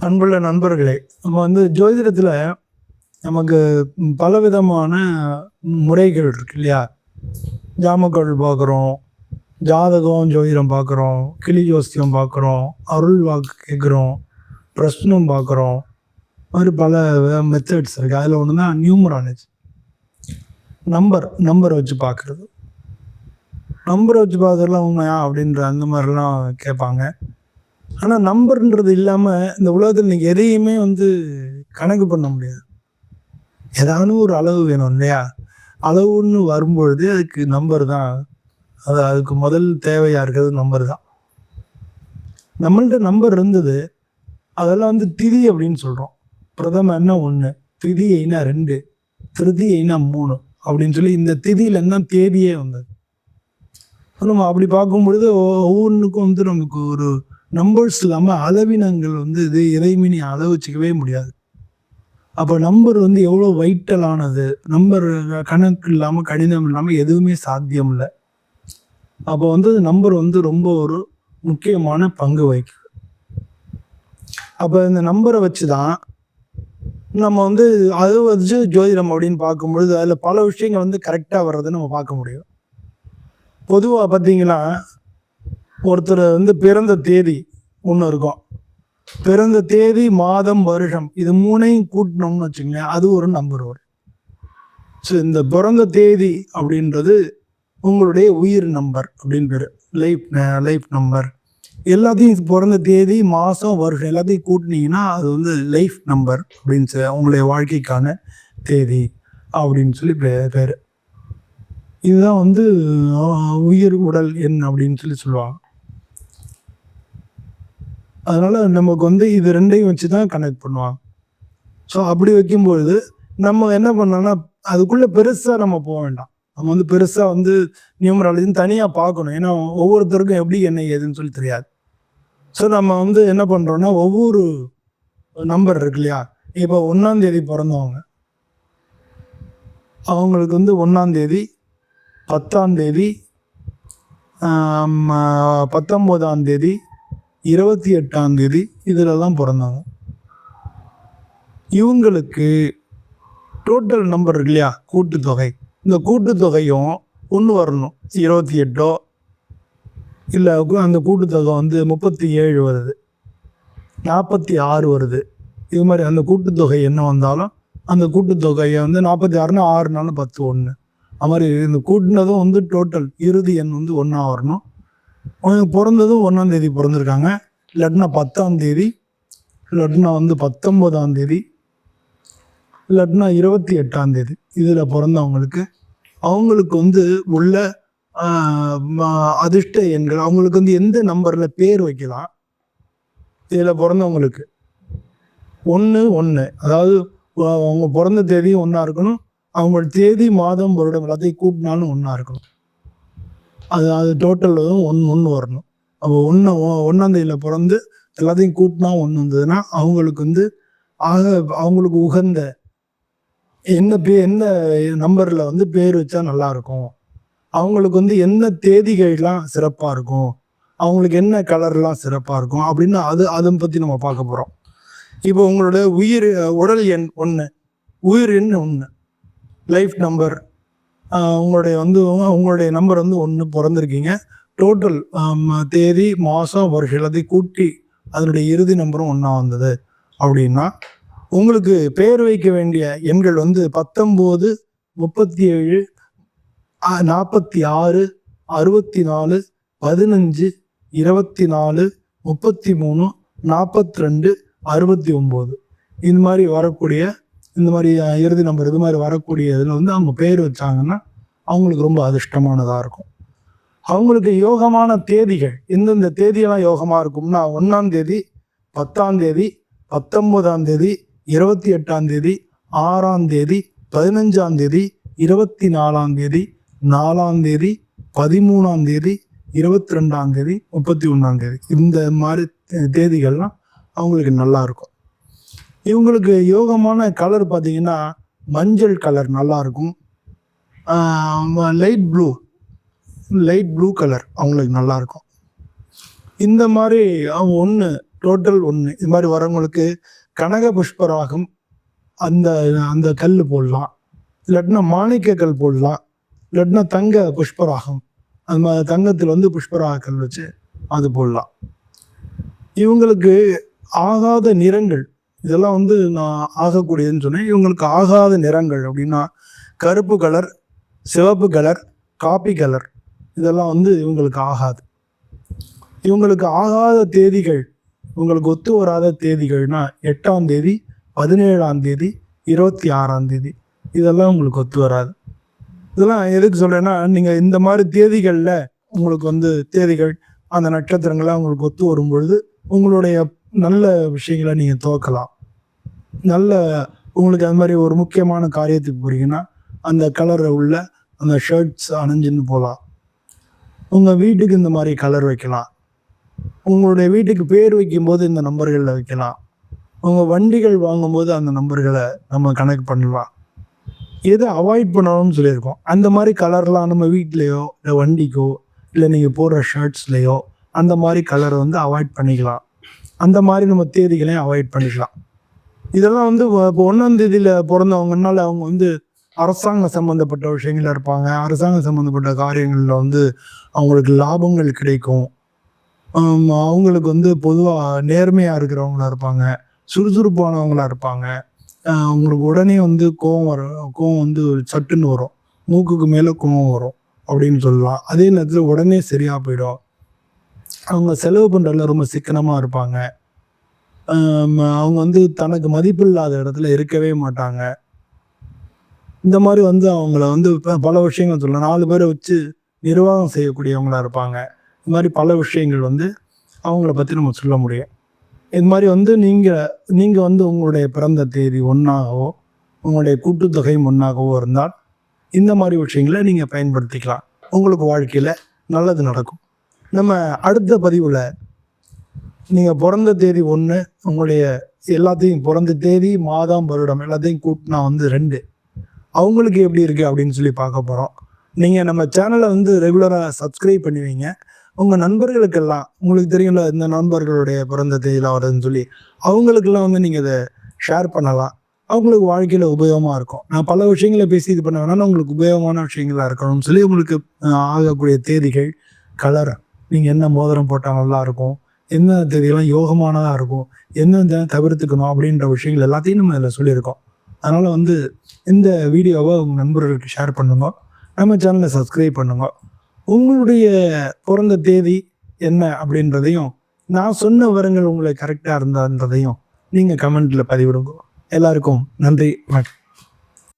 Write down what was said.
அன்புள்ள நண்பர்களே, நம்ம ஜோதிடத்தில் நமக்கு பலவிதமான முறைகள் இருக்கு இல்லையா? ஜாமக்கல் பார்க்குறோம், ஜாதகம் ஜோதிடம் பார்க்குறோம், கிளி ஜோசியம் பார்க்குறோம், அருள் வாக்கு கேட்குறோம், பிரശ്னம் பார்க்குறோம். மாதிரி பல மெத்தட்ஸ் இருக்குது. அதில் ஒன்று தான் நியூமராலஜி. நம்பரை வச்சு பார்க்குறது. நம்பரை வச்சு பார்க்குறதுலாம் உண்மையா அப்படின்ற அந்த மாதிரிலாம் கேட்பாங்க. ஆனால் நம்பர்ன்றது இல்லாமல் இந்த உலகத்தில் நீங்கள் எதையுமே கணக்கு பண்ண முடியாது. ஏதாவது ஒரு அளவு வேணும் இல்லையா? அளவுன்னு வரும்பொழுது அதுக்கு நம்பர் தான். அதுக்கு முதல் தேவையாக இருக்கிறது நம்பர் தான். நம்மள்ட்ட நம்பர் இருந்தது, அதெல்லாம் திதி அப்படின்னு சொல்கிறோம். பிரதமன்னா 1, திதியைனா 2, திருதியைனா 3 அப்படின்னு சொல்லி இந்த திதியிலேருந்து தான் தேதியே வந்தது. நம்ம அப்படி பார்க்கும்பொழுது ஒவ்வொன்றுக்கும் நமக்கு ஒரு நம்பர்ஸ் இல்லாமல் அளவினங்கள் இது இறைமினி அளவு வச்சுக்கவே முடியாது. அப்போ நம்பர் எவ்வளோ வைட்டலானது. நம்பர் கணக்கு இல்லாமல் கணிதம் இல்லாமல் எதுவுமே சாத்தியம் இல்லை. அப்போ நம்பர் ரொம்ப ஒரு முக்கியமான பங்கு வகிக்குது. அப்போ இந்த நம்பரை வச்சு தான் நம்ம அது வச்சு ஜோதிடம் அப்படின்னு பார்க்கும்பொழுது அதில் பல விஷயங்கள் கரெக்டாக வர்றதை நம்ம பார்க்க முடியும். பொதுவாக பார்த்தீங்கன்னா, ஒருத்தர் பிறந்த தேதி ஒன்று இருக்கும். பிறந்த தேதி, மாதம், வருஷம் இது 3ஐயும் கூட்டினோம்னு வச்சுக்கோங்களேன், அது ஒரு நம்பர் வரும். ஸோ இந்த பிறந்த தேதி அப்படின்றது உங்களுடைய உயிர் நம்பர் அப்படின்னு பேர். Life number. எல்லாத்தையும் பிறந்த தேதி, மாதம், வருஷம் எல்லாத்தையும் கூட்டினீங்கன்னா அது லைஃப் நம்பர் அப்படின்னு உங்களுடைய வாழ்க்கைக்கான தேதி அப்படின்னு சொல்லி பேர். இதுதான் உயிர் உடல் எண் அப்படின்னு சொல்லி சொல்லுவாங்க. அதனால நமக்கு இது ரெண்டையும் வச்சு தான் கனெக்ட் பண்ணுவாங்க. ஸோ அப்படி வைக்கும்பொழுது நம்ம என்ன பண்ணோம்னா, அதுக்குள்ளே பெருசாக நம்ம போக வேண்டாம். நம்ம பெருசாக நியூமராலஜி தனியாக பார்க்கணும். ஏன்னா ஒவ்வொருத்தருக்கும் எப்படி என்ன ஏதுன்னு சொல்லி தெரியாது. ஸோ நம்ம என்ன பண்ணுறோன்னா, ஒவ்வொரு நம்பர் இருக்கு இல்லையா? இப்போ 1ஆம் தேதி பிறந்தவங்க, அவங்களுக்கு 1ஆம் தேதி, 10ஆம் தேதி, 19ஆம் தேதி, 28ஆம் தேதி இதில் தான் பிறந்தாங்க. இவங்களுக்கு டோட்டல் நம்பர் இருக்கு இல்லையா? கூட்டுத்தொகை. இந்த கூட்டுத்தொகையும் 1 வரணும். 28 இல்லை, அந்த கூட்டுத்தொகை 37 வருது, 46 வருது. இது மாதிரி அந்த கூட்டுத்தொகை என்ன வந்தாலும் அந்த கூட்டுத்தொகையை 46னா 6 நாள் 10 1. அது மாதிரி இந்த கூட்டினதும் டோட்டல் இறுதி எண் 1ஆ வரணும். அவங்க பிறந்ததும் 1ஆம் தேதி பிறந்திருக்காங்க, இல்லாட்டினா 10ஆம் தேதி, இல்லாட்டினா 19ஆம் தேதி, இல்லாட்டினா 28ஆம் தேதி இதில் பிறந்தவங்களுக்கு அவங்களுக்கு உள்ள அதிர்ஷ்ட எண்கள், அவங்களுக்கு எந்த நம்பரில் பேர் வைக்கலாம். இதில் பிறந்தவங்களுக்கு 1 1, அதாவது அவங்க பிறந்த தேதி 1ஆ இருக்கணும். அவங்களோட தேதி, மாதம், வருடம் எல்லாத்தையும் கூட்டினாலும் 1ஆ இருக்கணும். அது டோட்டல் 1 வரணும். அப்போ 1ஆம் தேதியில் பிறந்து எல்லாத்தையும் கூட்டினா 1 வந்ததுன்னா அவங்களுக்கு அவங்களுக்கு உகந்த என்ன நம்பரில் பேர் வச்சா நல்லாயிருக்கும், அவங்களுக்கு என்ன தேதிகள்லாம் சிறப்பாக இருக்கும், அவங்களுக்கு என்ன கலர்லாம் சிறப்பாக இருக்கும் அப்படின்னு அதை பற்றி நம்ம பார்க்க போகிறோம். இப்போ உங்களோட உடல் எண் 1, உயிர் எண் 1, லைஃப் நம்பர், உங்களுடைய நம்பர் 1 பிறந்திருக்கீங்க. டோட்டல் தேதி, மாதம், வருஷம் எல்லாத்தையும் கூட்டி அதனுடைய இறுதி நம்பரும் 1ஆ வந்தது அப்படின்னா உங்களுக்கு பெயர் வைக்க வேண்டிய எண்கள் 19, 37, 46, 64, 15, 24, 33, 42, 69 இந்த மாதிரி வரக்கூடிய, இந்த மாதிரி இறுதி நம்பர் இது மாதிரி வரக்கூடிய இதில் அவங்க பேர் வச்சாங்கன்னா அவங்களுக்கு ரொம்ப அதிர்ஷ்டமானதாக இருக்கும். அவங்களுக்கு யோகமான தேதிகள் எந்தெந்த தேதியெல்லாம் யோகமாக இருக்கும்னா, 1ஆம் தேதி, 10ஆம் தேதி, 19ஆம் தேதி, 28ஆம் தேதி, 6ஆம் தேதி, 15ஆம் தேதி, 24ஆம் தேதி, 4ஆம் தேதி, 13ஆம் தேதி, 22ஆம் தேதி, 31ஆம் தேதி இந்த மாதிரி தேதிகள்லாம் அவங்களுக்கு நல்லா இருக்கும். இவங்களுக்கு யோகமான கலர் பார்த்தீங்கன்னா மஞ்சள் கலர் நல்லா இருக்கும். லைட் ப்ளூ கலர் அவங்களுக்கு நல்லாயிருக்கும். இந்த மாதிரி 1 டோட்டல் 1. இது மாதிரி வரவங்களுக்கு கனக புஷ்பராகம் அந்த அந்த கல் போடலாம், இல்லாட்டினா மாணிக்க கல் போடலாம், இல்லாட்டினா தங்க புஷ்பராகம் அது மாதிரி தங்கத்தில் வந்து புஷ்பராக கல் வச்சு அது போடலாம். இவங்களுக்கு ஆகாத நிறங்கள் இதெல்லாம் வந்து நான் ஆகக்கூடியதுன்னு சொன்னேன். இவங்களுக்கு ஆகாத நிறங்கள் அப்படின்னா கருப்பு கலர், சிவப்பு கலர், காப்பி கலர் இதெல்லாம் வந்து இவங்களுக்கு ஆகாது. இவங்களுக்கு ஆகாத தேதிகள், இவங்களுக்கு ஒத்து வராத தேதிகள்னா 8ஆம் தேதி, 17ஆம் தேதி, 26ஆம் தேதி இதெல்லாம் உங்களுக்கு ஒத்து வராது. இதெல்லாம் எதுக்கு சொல்கிறேன்னா, நீங்கள் இந்த மாதிரி தேதிகளில் உங்களுக்கு வந்து தேதிகள் அந்த நட்சத்திரங்கள்லாம் உங்களுக்கு ஒத்து வரும் பொழுது உங்களுடைய நல்ல விஷயங்களை நீங்கள் துவக்கலாம். நல்ல உங்களுக்கு அது மாதிரி ஒரு முக்கியமான காரியத்துக்கு போகிறீங்கன்னா அந்த கலரை உள்ள அந்த ஷர்ட்ஸ் அணிஞ்சுன்னு போகலாம். உங்கள் வீட்டுக்கு இந்த மாதிரி கலர் வைக்கலாம். உங்களுடைய வீட்டுக்கு பேர் வைக்கும்போது இந்த நம்பர்களில் வைக்கலாம். உங்கள் வண்டிகள் வாங்கும்போது அந்த நம்பர்களை நம்ம கனெக்ட் பண்ணலாம். எதை அவாய்ட் பண்ணணும்னு சொல்லியிருக்கோம். அந்த மாதிரி கலர்லாம் நம்ம வீட்லேயோ இல்லை வண்டிக்கோ இல்லை நீங்கள் போடுற ஷர்ட்ஸ்லேயோ அந்த மாதிரி கலரை வந்து அவாய்ட் பண்ணிக்கலாம். அந்த மாதிரி நம்ம தேதிகளையும் அவாய்ட் பண்ணிக்கலாம். இதெல்லாம் வந்து இப்போ 1ஆம் தேதியில் பிறந்தவங்கனால அவங்க வந்து அரசாங்க சம்மந்தப்பட்ட விஷயங்கள் இருப்பாங்க. அரசாங்க சம்மந்தப்பட்ட காரியங்களில் வந்து அவங்களுக்கு லாபங்கள் கிடைக்கும். அவங்களுக்கு வந்து பொதுவாக நேர்மையாக இருக்கிறவங்களா இருப்பாங்க, சுறுசுறுப்பானவங்களாக இருப்பாங்க. அவங்களுக்கு உடனே வந்து கோவம் வந்து சட்டுன்னு வரும், மூக்குக்கு மேலே கோவம் வரும் அப்படின்னு சொல்லலாம். அதே நேரத்தில் உடனே சரியாக போயிடும். அவங்க செலவு பண்ணுறதுல ரொம்ப சிக்கனமாக இருப்பாங்க. அவங்க வந்து தனக்கு மதிப்பில்லாத இடத்துல இருக்கவே மாட்டாங்க. இந்த மாதிரி வந்து அவங்கள வந்து பல விஷயங்கள் சொல்லலாம். 4 பேரை வச்சு நிர்வாகம் செய்யக்கூடியவங்களா இருப்பாங்க. இது மாதிரி பல விஷயங்கள் வந்து அவங்கள பற்றி நம்ம சொல்ல முடியும். இது மாதிரி வந்து நீங்கள் வந்து உங்களுடைய பிறந்த தேதி ஒன்றாகவோ உங்களுடைய கூட்டுத்தொகை ஒன்றாகவோ இருந்தால் இந்த மாதிரி விஷயங்களை நீங்கள் பயன்படுத்திக்கலாம். உங்களுக்கு வாழ்க்கையில் நல்லது நடக்கும். நம்ம அடுத்த பதிவில் நீங்கள் பிறந்த தேதி 1, உங்களுடைய எல்லாத்தையும் பிறந்த தேதி, மாதம், வருடம் எல்லாத்தையும் கூட்டினா வந்து 2 அவங்களுக்கு எப்படி இருக்குது அப்படின்னு சொல்லி பார்க்க போகிறோம். நீங்கள் நம்ம சேனலை வந்து ரெகுலராக சப்ஸ்கிரைப் பண்ணி வைங்க. உங்கள் நண்பர்களுக்கெல்லாம் உங்களுக்கு தெரியும்ல இந்த நண்பர்களுடைய பிறந்த தேதியில் வருதுன்னு சொல்லி அவங்களுக்கெல்லாம் வந்து நீங்கள் இதை ஷேர் பண்ணலாம். அவங்களுக்கு வாழ்க்கையில் உபயோகமாக இருக்கும். நான் பல விஷயங்களை பேசி இது பண்ண வேணாலும் உங்களுக்கு உபயோகமான விஷயங்களாக இருக்கணும்னு சொல்லி உங்களுக்கு ஆகக்கூடிய தேதிகள், கலர், நீங்கள் என்ன மோதிரம் போட்டால் நல்லாயிருக்கும், எந்த தேதியெல்லாம் யோகமானதாக இருக்கும், எந்தெந்த தவிர்த்துக்கணும் அப்படின்ற விஷயங்கள் எல்லாத்தையும் நம்ம இதில் சொல்லியிருக்கோம். அதனால் வந்து இந்த வீடியோவை உங்கள் நண்பர்களுக்கு ஷேர் பண்ணுங்க. நம்ம சேனலை சப்ஸ்கிரைப் பண்ணுங்க. உங்களுடைய பிறந்த தேதி என்ன அப்படின்றதையும் நான் சொன்ன விவரங்கள் உங்களுக்கு கரெக்டாக இருந்தான்றதையும் நீங்கள் கமெண்ட்டில் பதிவிடுங்க. எல்லாருக்கும் நன்றி, வணக்கம்.